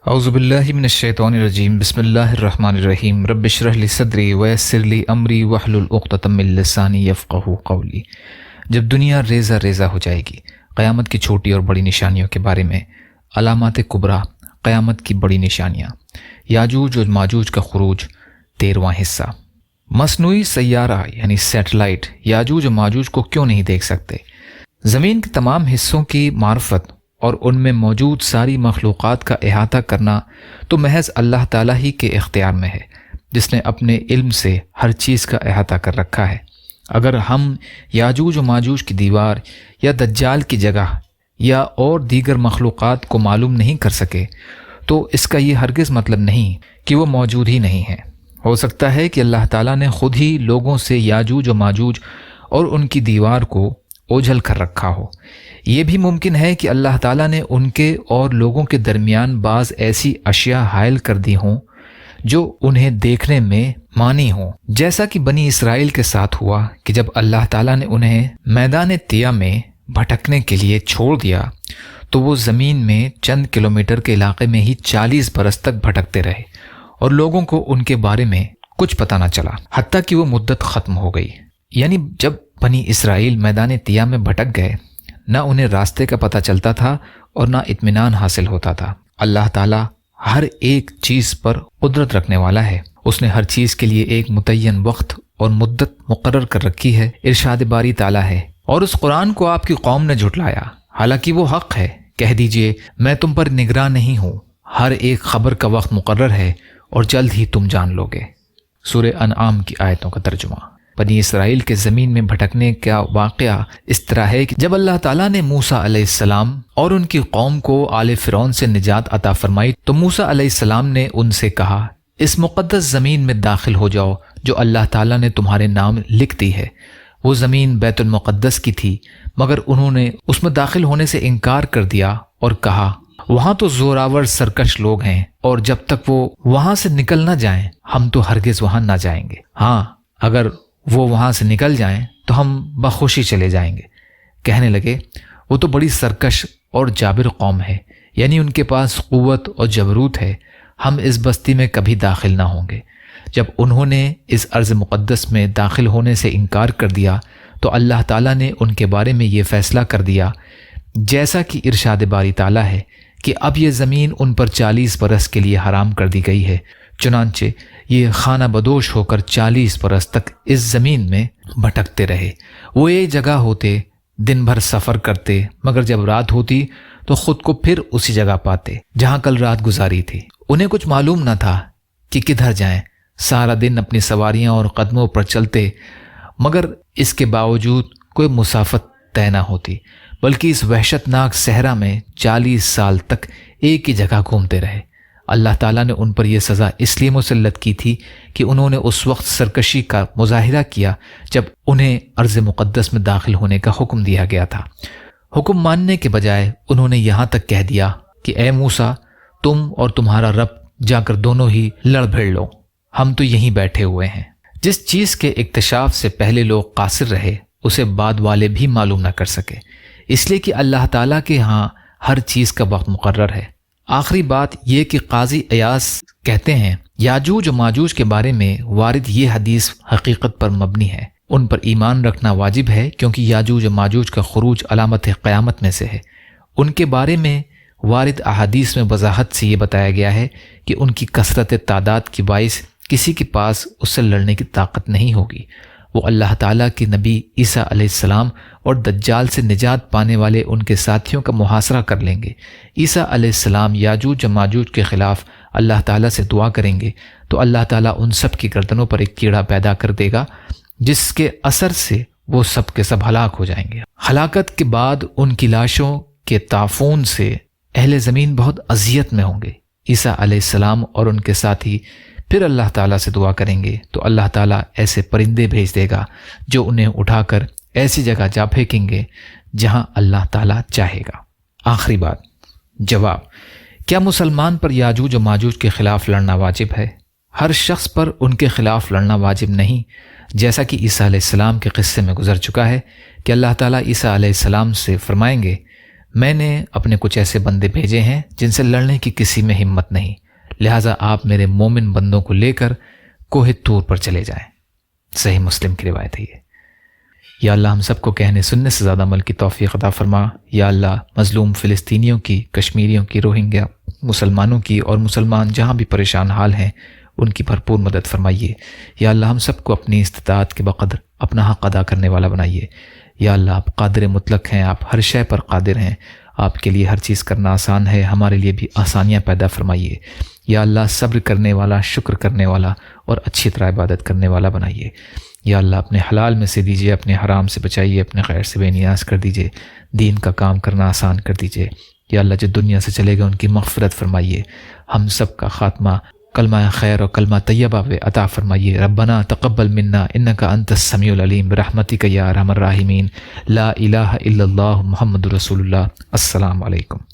اعوذ باللہ من الشیطان الرجیم بسم اللہ الرحمن الرحیم رب اشرح لی صدری ویسر لی امری واحلل عقدۃ من لسانی یفقہوا قولی۔ جب دنیا ریزہ ریزہ ہو جائے گی، قیامت کی چھوٹی اور بڑی نشانیوں کے بارے میں علامات کبریٰ، قیامت کی بڑی نشانیاں، یاجوج اور ماجوج کا خروج، 13واں حصہ۔ مصنوعی سیارہ یعنی سیٹلائٹ یاجوج و ماجوج کو کیوں نہیں دیکھ سکتے؟ زمین کے تمام حصوں کی معرفت اور ان میں موجود ساری مخلوقات کا احاطہ کرنا تو محض اللہ تعالیٰ ہی کے اختیار میں ہے، جس نے اپنے علم سے ہر چیز کا احاطہ کر رکھا ہے۔ اگر ہم یاجوج و ماجوج کی دیوار یا دجال کی جگہ یا اور دیگر مخلوقات کو معلوم نہیں کر سکے تو اس کا یہ ہرگز مطلب نہیں کہ وہ موجود ہی نہیں ہیں۔ ہو سکتا ہے کہ اللہ تعالیٰ نے خود ہی لوگوں سے یاجوج و ماجوج اور ان کی دیوار کو اوجھل کر رکھا ہو۔ یہ بھی ممکن ہے کہ اللہ تعالیٰ نے ان کے اور لوگوں کے درمیان بعض ایسی اشیاء حائل کر دی ہوں جو انہیں دیکھنے میں مانی ہوں، جیسا کہ بنی اسرائیل کے ساتھ ہوا کہ جب اللہ تعالیٰ نے انہیں میدان طیہ میں بھٹکنے کے لیے چھوڑ دیا تو وہ زمین میں چند کلومیٹر کے علاقے میں ہی 40 برس تک بھٹکتے رہے اور لوگوں کو ان کے بارے میں کچھ پتہ نہ چلا، حتیٰ کہ وہ مدت ختم ہو گئی۔ یعنی جب بنی اسرائیل میدان طیہ میں بھٹک گئے، نہ انہیں راستے کا پتہ چلتا تھا اور نہ اطمینان حاصل ہوتا تھا۔ اللہ تعالیٰ ہر ایک چیز پر قدرت رکھنے والا ہے، اس نے ہر چیز کے لیے ایک متعین وقت اور مدت مقرر کر رکھی ہے۔ ارشاد باری تعالیٰ ہے، اور اس قرآن کو آپ کی قوم نے جھٹلایا، حالانکہ وہ حق ہے۔ کہہ دیجئے میں تم پر نگراں نہیں ہوں، ہر ایک خبر کا وقت مقرر ہے اور جلد ہی تم جان لو گے۔ سورہ انعام کی آیتوں کا ترجمہ۔ بنی اسرائیل کے زمین میں بھٹکنے کا واقعہ اس طرح ہے کہ جب اللہ تعالیٰ نے موسیٰ علیہ السلام اور ان کی قوم کو آل فرعون سے نجات عطا فرمائی تو موسیٰ علیہ السلام نے ان سے کہا، اس مقدس زمین میں داخل ہو جاؤ جو اللہ تعالیٰ نے تمہارے نام لکھ دی ہے۔ وہ زمین بیت المقدس کی تھی، مگر انہوں نے اس میں داخل ہونے سے انکار کر دیا اور کہا، وہاں تو زوراور سرکش لوگ ہیں اور جب تک وہ وہاں سے نکل نہ جائیں ہم تو ہرگز وہاں نہ جائیں گے۔ ہاں، اگر وہ وہاں سے نکل جائیں تو ہم بخوشی چلے جائیں گے۔ کہنے لگے، وہ تو بڑی سرکش اور جابر قوم ہے، یعنی ان کے پاس قوت اور جبروت ہے، ہم اس بستی میں کبھی داخل نہ ہوں گے۔ جب انہوں نے اس ارض مقدس میں داخل ہونے سے انکار کر دیا تو اللہ تعالیٰ نے ان کے بارے میں یہ فیصلہ کر دیا، جیسا کہ ارشاد باری تعالیٰ ہے کہ اب یہ زمین ان پر 40 برس کے لیے حرام کر دی گئی ہے۔ چنانچہ یہ خانہ بدوش ہو کر 40 برس تک اس زمین میں بھٹکتے رہے۔ وہ ایک جگہ ہوتے، دن بھر سفر کرتے، مگر جب رات ہوتی تو خود کو پھر اسی جگہ پاتے جہاں کل رات گزاری تھی۔ انہیں کچھ معلوم نہ تھا کہ کدھر جائیں، سارا دن اپنی سواریاں اور قدموں پر چلتے، مگر اس کے باوجود کوئی مسافت طے نہ ہوتی، بلکہ اس وحشت ناک صحرا میں 40 سال تک ایک ہی جگہ گھومتے رہے۔ اللہ تعالیٰ نے ان پر یہ سزا اس لیے مسلط کی تھی کہ انہوں نے اس وقت سرکشی کا مظاہرہ کیا جب انہیں ارض مقدس میں داخل ہونے کا حکم دیا گیا تھا۔ حکم ماننے کے بجائے انہوں نے یہاں تک کہہ دیا کہ اے موسیٰ، تم اور تمہارا رب جا کر دونوں ہی لڑ بھیڑ لو، ہم تو یہیں بیٹھے ہوئے ہیں۔ جس چیز کے اکتشاف سے پہلے لوگ قاصر رہے اسے بعد والے بھی معلوم نہ کر سکے، اس لیے کہ اللہ تعالیٰ کے ہاں ہر چیز کا وقت مقرر ہے۔ آخری بات یہ کہ قاضی ایاز کہتے ہیں، یاجوج و ماجوج کے بارے میں وارد یہ حدیث حقیقت پر مبنی ہے، ان پر ایمان رکھنا واجب ہے کیونکہ یاجوج و ماجوج کا خروج علامت قیامت میں سے ہے۔ ان کے بارے میں وارد احادیث میں وضاحت سے یہ بتایا گیا ہے کہ ان کی کثرت تعداد کے باعث کسی کے پاس اس سے لڑنے کی طاقت نہیں ہوگی۔ وہ اللہ تعالیٰ کے نبی عیسیٰ علیہ السلام اور دجال سے نجات پانے والے ان کے ساتھیوں کا محاصرہ کر لیں گے۔ عیسیٰ علیہ السلام یاجوج و ماجوج کے خلاف اللہ تعالیٰ سے دعا کریں گے تو اللہ تعالیٰ ان سب کی گردنوں پر ایک کیڑا پیدا کر دے گا جس کے اثر سے وہ سب کے سب ہلاک ہو جائیں گے۔ ہلاکت کے بعد ان کی لاشوں کے تعفن سے اہل زمین بہت اذیت میں ہوں گے۔ عیسیٰ علیہ السلام اور ان کے ساتھی پھر اللہ تعالیٰ سے دعا کریں گے تو اللہ تعالیٰ ایسے پرندے بھیج دے گا جو انہیں اٹھا کر ایسی جگہ جا پھینکیں گے جہاں اللہ تعالیٰ چاہے گا۔ آخری بات، جواب، کیا مسلمان پر یاجوج و ماجوج کے خلاف لڑنا واجب ہے؟ ہر شخص پر ان کے خلاف لڑنا واجب نہیں، جیسا کہ عیسیٰ علیہ السلام کے قصے میں گزر چکا ہے کہ اللہ تعالیٰ عیسیٰ علیہ السلام سے فرمائیں گے، میں نے اپنے کچھ ایسے بندے بھیجے ہیں جن سے لڑنے کی کسی میں ہمت نہیں، لہٰذا آپ میرے مومن بندوں کو لے کر کوہ طور پر چلے جائیں۔ صحیح مسلم کی روایت ہے یہ۔ یا اللہ ہم سب کو کہنے سننے سے زیادہ عمل کی توفیق عطا فرما۔ یا اللہ مظلوم فلسطینیوں کی، کشمیریوں کی، روہنگیا مسلمانوں کی اور مسلمان جہاں بھی پریشان حال ہیں ان کی بھرپور مدد فرمائیے۔ یا اللہ ہم سب کو اپنی استطاعت کے بقدر اپنا حق ادا کرنے والا بنائیے۔ یا اللہ آپ قادر مطلق ہیں، آپ ہر شے پر قادر ہیں، آپ کے لیے ہر چیز کرنا آسان ہے، ہمارے لیے بھی آسانیاں پیدا فرمائیے۔ یا اللہ صبر کرنے والا، شکر کرنے والا اور اچھی طرح عبادت کرنے والا بنائیے۔ یا اللہ اپنے حلال میں سے دیجیے، اپنے حرام سے بچائیے، اپنے خیر سے بے نیاز کر دیجیے، دین کا کام کرنا آسان کر دیجیے۔ یا اللہ جو دنیا سے چلے گئے ان کی مغفرت فرمائیے، ہم سب کا خاتمہ کلمہ خیر اور کلمہ طیبہ پہ عطا فرمائیے۔ ربنا تقبل منا انک انت السمیع العلیم برحمتک یا ارحم الراحمین۔ لا الہ الا اللہ محمد رسول اللہ۔ السلام علیکم۔